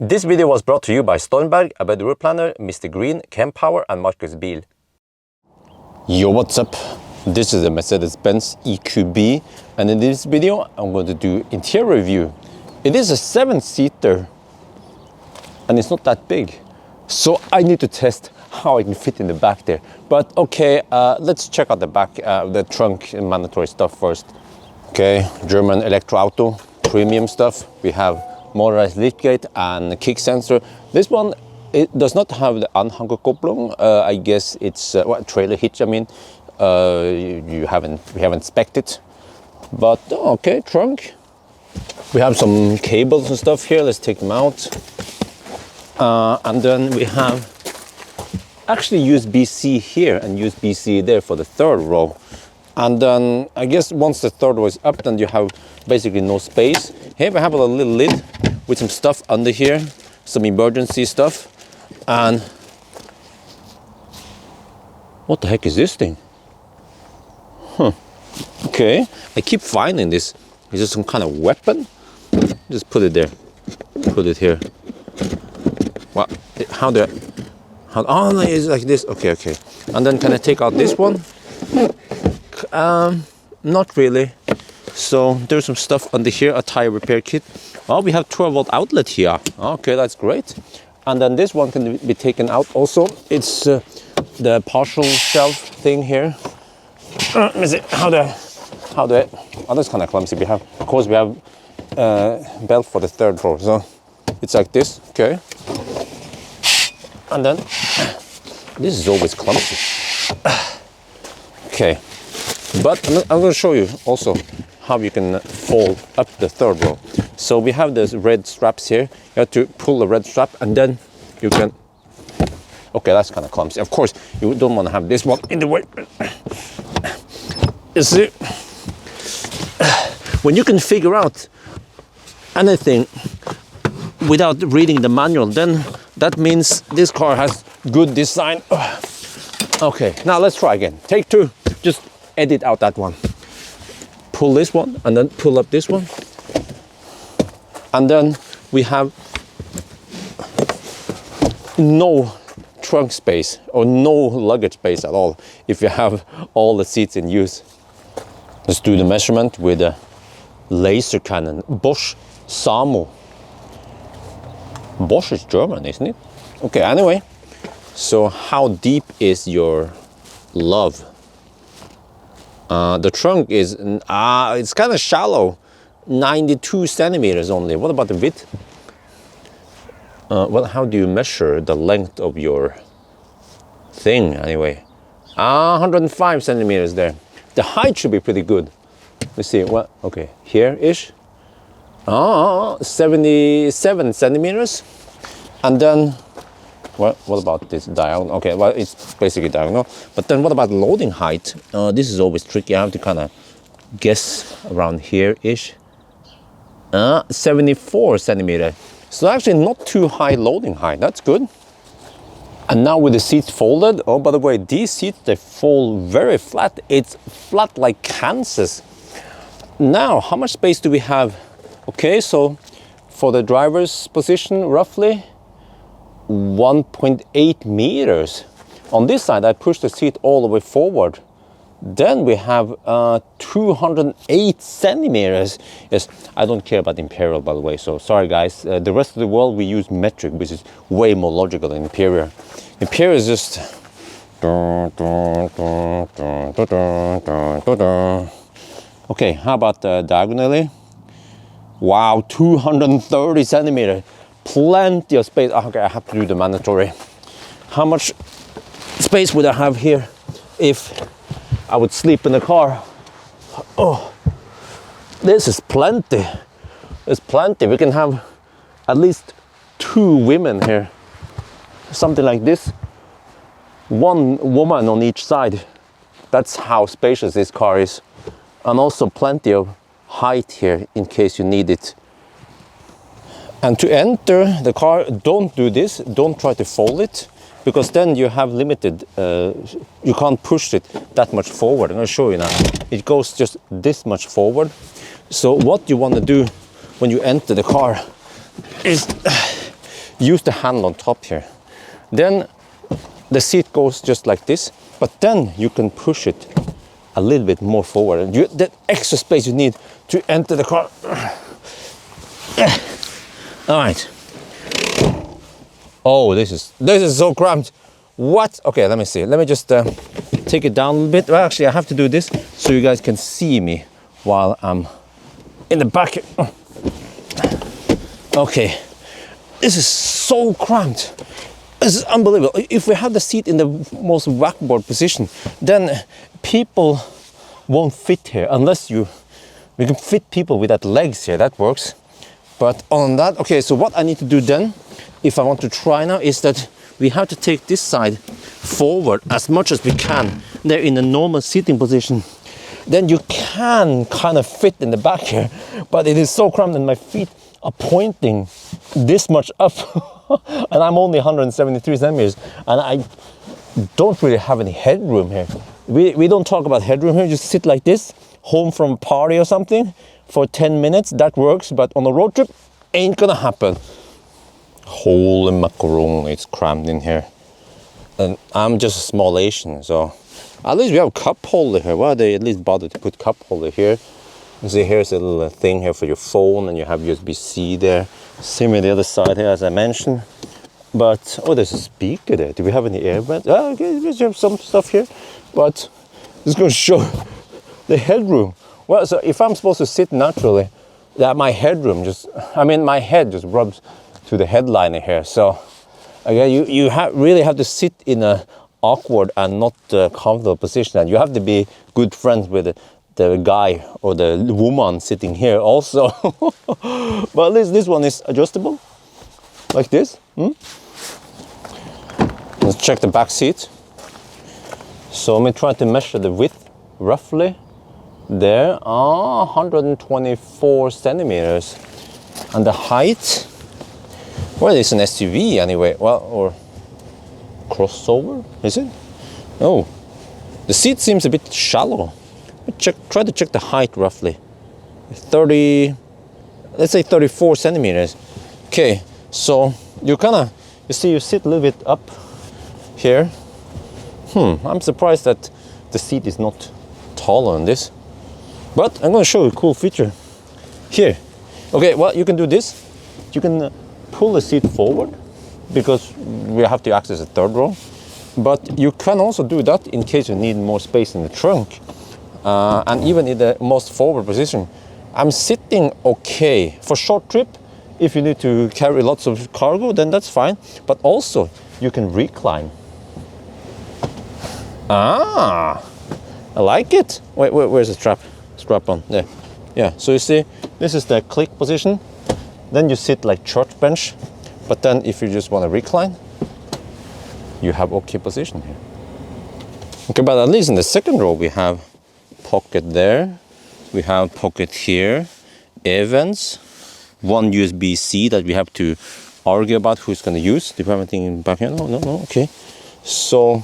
This video was brought to you by Stormberg, a better route planner, MisterGreen, Kempower and Marcus Bil. Yo, what's up? This is a Mercedes-Benz EQB, and in this video I'm going to do interior review. It is a 7-seater and it's not that big, so I need to test how I can fit in the back there. But okay, let's check out the back, the trunk and mandatory stuff first. Okay, German Electro Auto, premium stuff. We have motorized liftgate and kick sensor. This one, it does not have the Anhängerkupplung. I guess it's trailer hitch. I mean, we haven't spec'd it, but okay, trunk. We have some cables and stuff here. Let's take them out, and then we have actually USB-C here and USB-C there for the third row. And then I guess once the third row is up, then you have basically no space. Here we have a little lid with some stuff under here, some emergency stuff. And what the heck is this thing? Okay, I keep finding this. Is this some kind of weapon? Just put it there. Put it here. What? How do I? Oh, no, it's like this. Okay. And then can I take out this one? Not really. So there's some stuff under here, a tire repair kit. Oh, we have 12-volt outlet here. Okay, that's great. And then this one can be taken out also. It's the partial shelf thing here. Let me see. How do I? Oh, that's kind of clumsy. Of course, we have belt for the third row. So it's like this. Okay. And then this is always clumsy. Okay. But I'm going to show you also how you can fold up the third row. So we have those red straps here. You have to pull the red strap and then you can... Okay, that's kind of clumsy. Of course, you don't want to have this one in the way. You see, when you can figure out anything without reading the manual, then that means this car has good design. Okay, now let's try again. Take two. Just edit out that one. Pull this one and then pull up this one. And then we have no trunk space or no luggage space at all if you have all the seats in use. Let's do the measurement with a laser cannon. Bosch Samo. Bosch is German, isn't it? Okay, anyway. So how deep is your love? The trunk is, it's kind of shallow, 92 centimeters only. What about the width? Well, how do you measure the length of your thing anyway? 105 centimeters there. The height should be pretty good. Let's see, what, okay, here-ish. 77 centimeters. And then, what about this diagonal? Okay, well, it's basically diagonal. But then what about loading height? This is always tricky. I have to kind of guess around here-ish. 74 centimeter. So actually not too high loading height. That's good. And now with the seats folded, oh, by the way, these seats, they fold very flat. It's flat like Kansas. Now, how much space do we have? Okay, so for the driver's position, roughly 1.8 meters. On this side, I push the seat all the way forward. Then we have 208 centimeters. Yes, I don't care about Imperial, by the way, so sorry guys. The rest of the world, we use metric, which is way more logical than Imperial. Imperial is just... Okay, how about diagonally? Wow, 230 centimeters. Plenty of space. Okay, I have to do the mandatory. How much space would I have here if I would sleep in the car? Oh, this is plenty. There's plenty. We can have at least 2 women here. Something like this. 1 woman on each side. That's how spacious this car is. And also plenty of height here in case you need it. And to enter the car, don't do this. Don't try to fold it, because then you have limited, you can't push it that much forward. I'm going to show you now. It goes just this much forward. So what you want to do when you enter the car is use the handle on top here. Then the seat goes just like this, but then you can push it a little bit more forward. And that extra space you need to enter the car. All right. Oh, this is so cramped. What? Okay, let me see. Let me just take it down a little bit. Well, actually, I have to do this so you guys can see me while I'm in the back. Okay, this is so cramped. This is unbelievable. If we have the seat in the most backboard position, then people won't fit here unless we can fit people without legs here. That works. But on that, okay, so what I need to do then, if I want to try now, is that we have to take this side forward as much as we can. They're in a normal sitting position. Then you can kind of fit in the back here, but it is so cramped and my feet are pointing this much up. And I'm only 173 centimeters and I don't really have any headroom here. We don't talk about headroom here, just sit like this, home from a party or something for 10 minutes, that works, but on a road trip, ain't gonna happen. Holy macaroni, it's crammed in here. And I'm just a small Asian, so at least we have a cup holder here. Why they at least bother to put cup holder here? You see, here's a little thing here for your phone, and you have USB-C there. Same with the other side here, as I mentioned. But, oh, there's a speaker there. Do we have any earbuds? Oh, okay, we have some stuff here. But it's going to show the headroom. Well, so if I'm supposed to sit naturally, that my headroom my head just rubs to the headliner here. So, okay, you really have to sit in a awkward and not comfortable position, and you have to be good friends with the guy or the woman sitting here also. But at least this one is adjustable like this. Let's check the back seat. So let me try to measure the width roughly. There are 124 centimeters, and the height, well, it's an SUV anyway. Well, or crossover, is it? Oh, the seat seems a bit shallow. Try to check the height roughly. 30, let's say 34 centimeters. Okay, so you see you sit a little bit up here. I'm surprised that the seat is not taller than this. But I'm going to show you a cool feature here. Okay, well, you can do this. You can pull the seat forward because we have to access the third row. But you can also do that in case you need more space in the trunk. And even in the most forward position, I'm sitting okay. For short trip, if you need to carry lots of cargo, then that's fine. But also, you can recline. I like it. Wait, where's the strap on? There. Yeah, so you see, this is the click position. Then you sit like church bench. But then if you just want to recline, you have okay position here. Okay, but at least in the second row, we have pocket there. We have pocket here. Evans. One USB-C that we have to argue about who's going to use. Do you have anything back here? No, okay. So,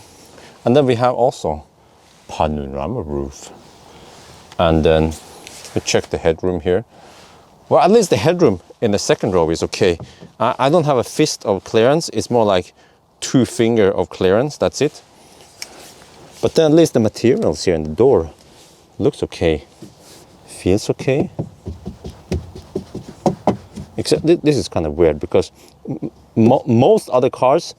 and then we have also panorama roof. And then we check the headroom here. Well, at least the headroom in the second row is okay. I don't have a fist of clearance. It's more like 2 finger of clearance. That's it. But then at least the materials here in the door looks okay. Feels okay. Except this is kind of weird because most other cars,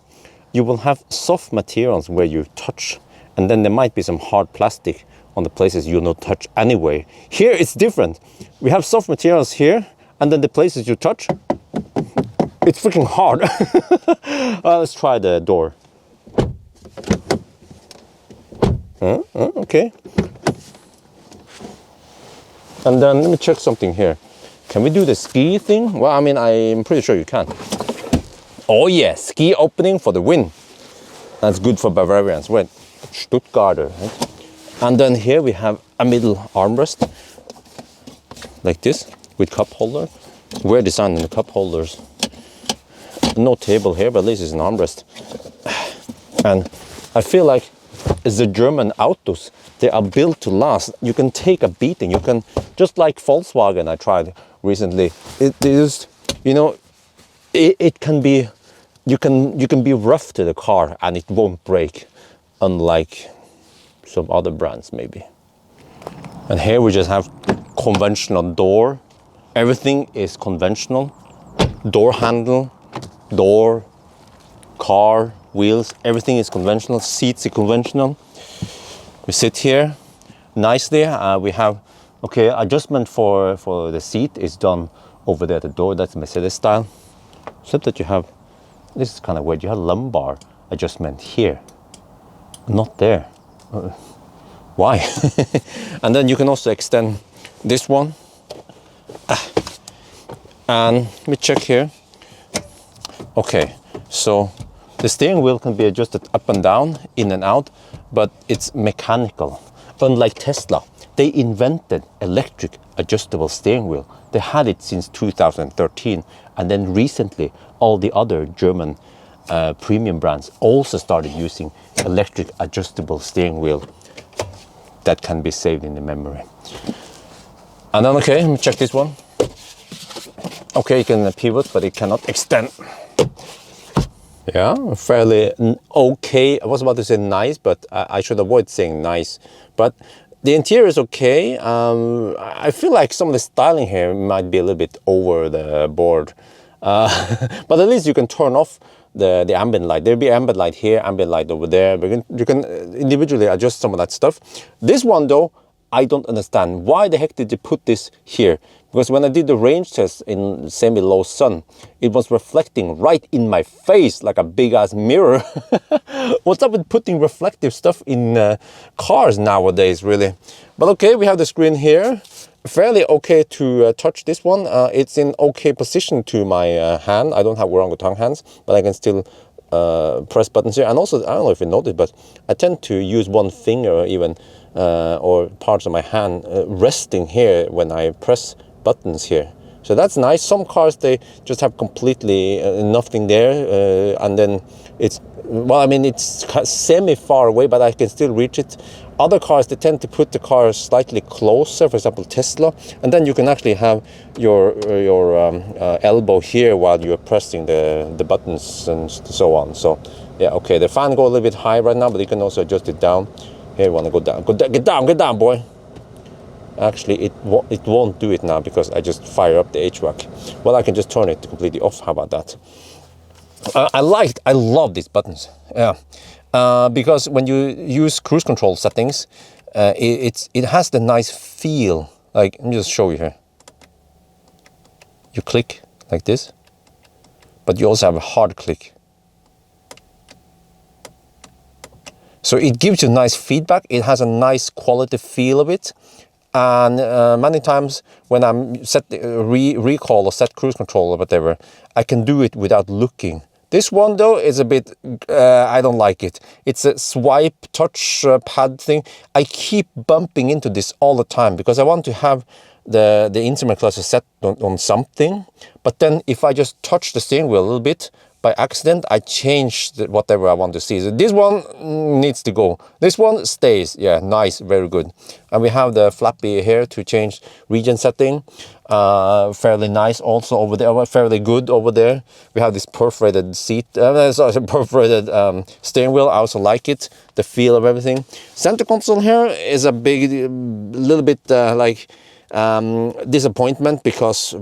you will have soft materials where you touch, and then there might be some hard plastic on the places you'll not touch anyway. Here it's different. We have soft materials here, and then the places you touch, it's freaking hard. Let's try the door. Okay. And then let me check something here. Can we do the ski thing? Well, I mean, I'm pretty sure you can. Oh yeah, ski opening for the win. That's good for Bavarians. Wait, Stuttgarter. Right? And then here we have a middle armrest, like this, with cup holder. We're designing the cup holders. No table here, but at least it's an armrest. And I feel like it's the German autos. They are built to last. You can take a beating. You can, just like Volkswagen I tried recently. It is, you know, it can be you can be rough to the car and it won't break, unlike some other brands maybe. And here we just have conventional door. Everything is conventional. Door handle, door, car, wheels, everything is conventional. Seats are conventional. We sit here nicely. We have, okay, adjustment for the seat is done over there at the door. That's Mercedes style. Except that you have, this is kind of weird, you have lumbar adjustment here, not there. Why? And then you can also extend this one. And let me check here. Okay, so the steering wheel can be adjusted up and down, in and out, but it's mechanical. Unlike Tesla, they invented electric adjustable steering wheel. They had it since 2013, and then recently all the other German premium brands also started using electric adjustable steering wheel that can be saved in the memory. And then, okay, let me check this one. Okay, you can pivot, but it cannot extend. Yeah, fairly okay. I was about to say nice, but I should avoid saying nice. But the interior is okay. I feel like some of the styling here might be a little bit over the board. But at least you can turn off the ambient light. There'll be ambient light here, ambient light over there. You can individually adjust some of that stuff. This one though, I don't understand. Why the heck did you put this here? Because when I did the range test in semi-low sun, it was reflecting right in my face like a big-ass mirror. What's up with putting reflective stuff in cars nowadays, really? But okay, we have the screen here. Fairly okay to touch this one. It's in okay position to my hand. I don't have orangutan hands, but I can still press buttons here. And also, I don't know if you noticed, but I tend to use one finger even, or parts of my hand resting here when I press buttons here. So that's nice. Some cars, they just have completely nothing there, and then it's, well, I mean, it's semi far away, but I can still reach it. Other cars, they tend to put the car slightly closer, for example, Tesla, and then you can actually have your elbow here while you're pressing the buttons and so on. So yeah, okay, the fan go a little bit high right now, but you can also adjust it down. Here you want to go down. Get down, boy. Actually, it won't do it now because I just fire up the HVAC. Well, I can just turn it completely off. How about that? I love these buttons. Yeah. Because when you use cruise control settings, it has the nice feel. Like, let me just show you here. You click like this, but you also have a hard click. So it gives you nice feedback. It has a nice quality feel of it. And many times when I'm set recall or set cruise control or whatever, I can do it without looking. This one though is a bit, I don't like it. It's a swipe touch pad thing. I keep bumping into this all the time because I want to have the instrument cluster set on something. But then if I just touch the steering wheel a little bit, by accident, I change whatever I want to see. So this one needs to go. This one stays. Yeah, nice, very good. And we have the flappy here to change region setting. Fairly nice also over there, fairly good over there. We have this perforated seat, perforated steering wheel. I also like it, the feel of everything. Center console here is a little bit like disappointment because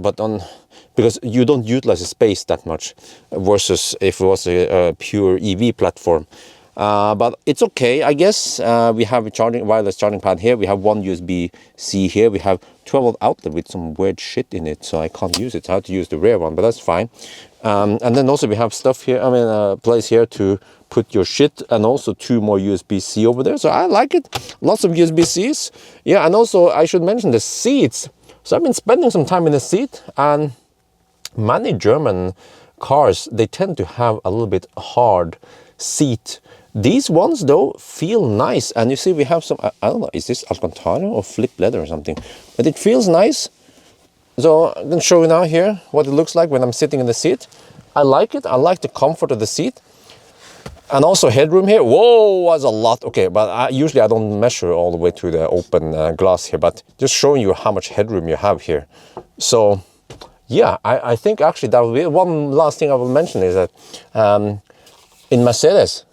you don't utilize the space that much versus if it was a pure EV platform. But it's okay, I guess. We have a wireless charging pad here. We have one USB-C here. We have 12-volt outlet with some weird shit in it, so I can't use it. I have to use the rear one, but that's fine. And then also we have stuff here, a place here to put your shit, and also 2 more USB-C over there. So I like it. Lots of USB-Cs. Yeah, and also I should mention the seats. So I've been spending some time in the seat, and many German cars, they tend to have a little bit hard seat. These ones though feel nice, and you see we have some, I don't know, is this Alcantara or flip leather or something, but it feels nice. So I'm going to show you now here what it looks like when I'm sitting in the seat. I like it. I like the comfort of the seat. And also headroom here. Whoa, that's a lot. Okay, but usually I don't measure all the way to the open glass here, but just showing you how much headroom you have here. So Yeah, I think actually that will be one last thing I will mention is that in Mercedes,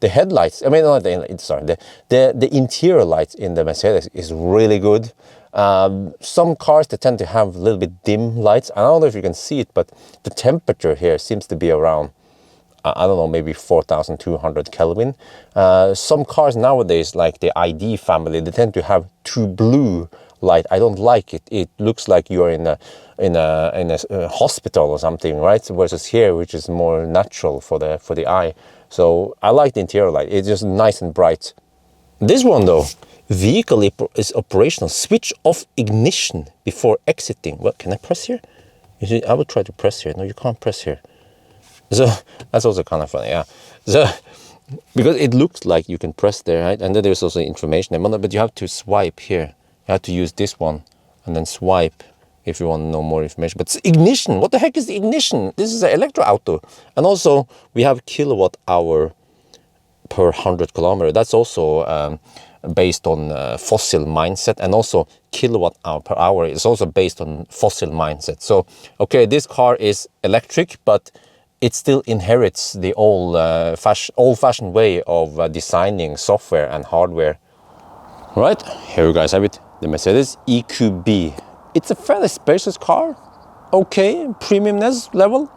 the headlights, I mean, not the, sorry, the interior lights in the Mercedes is really good. Some cars, they tend to have a little bit dim lights. I don't know if you can see it, but the temperature here seems to be around, I don't know, maybe 4,200 Kelvin. Some cars nowadays, like the ID family, they tend to have too blue light. I don't like it. It looks like you're in a hospital or something, right? Versus here, which is more natural for the eye. So I like the interior light. It's just nice and bright. This one though, vehicle is operational. Switch off ignition before exiting. What, can I press here? You see, I will try to press here. No, you can't press here. So that's also kind of funny, yeah. So because it looks like you can press there, right? And then there's also information, but you have to swipe here. You have to use this one and then swipe if you want to know more information. But ignition, what the heck is the ignition? This is an electro auto. And also we have kilowatt hour per 100 kilometer. That's also based on fossil mindset, and also kilowatt hour per hour is also based on fossil mindset. So, okay, this car is electric, but it still inherits the old-fashioned way of designing software and hardware. Right, here you guys have it, the Mercedes EQB. It's a fairly spacious car, okay, premiumness level,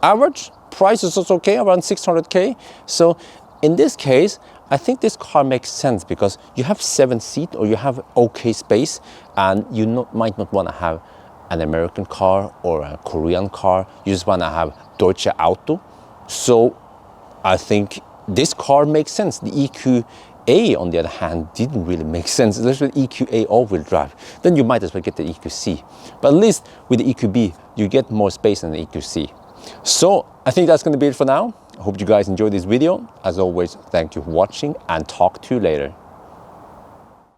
average, price is also okay, around 600K. So in this case, I think this car makes sense because you have 7 seats or you have okay space, and you might not want to have an American car or a Korean car. You just want to have Deutsche Auto. So I think this car makes sense. The EQA, on the other hand, didn't really make sense. Especially EQA all-wheel drive. Then you might as well get the EQC. But at least with the EQB, you get more space than the EQC. So I think that's going to be it for now. I hope you guys enjoyed this video. As always, thank you for watching, and talk to you later.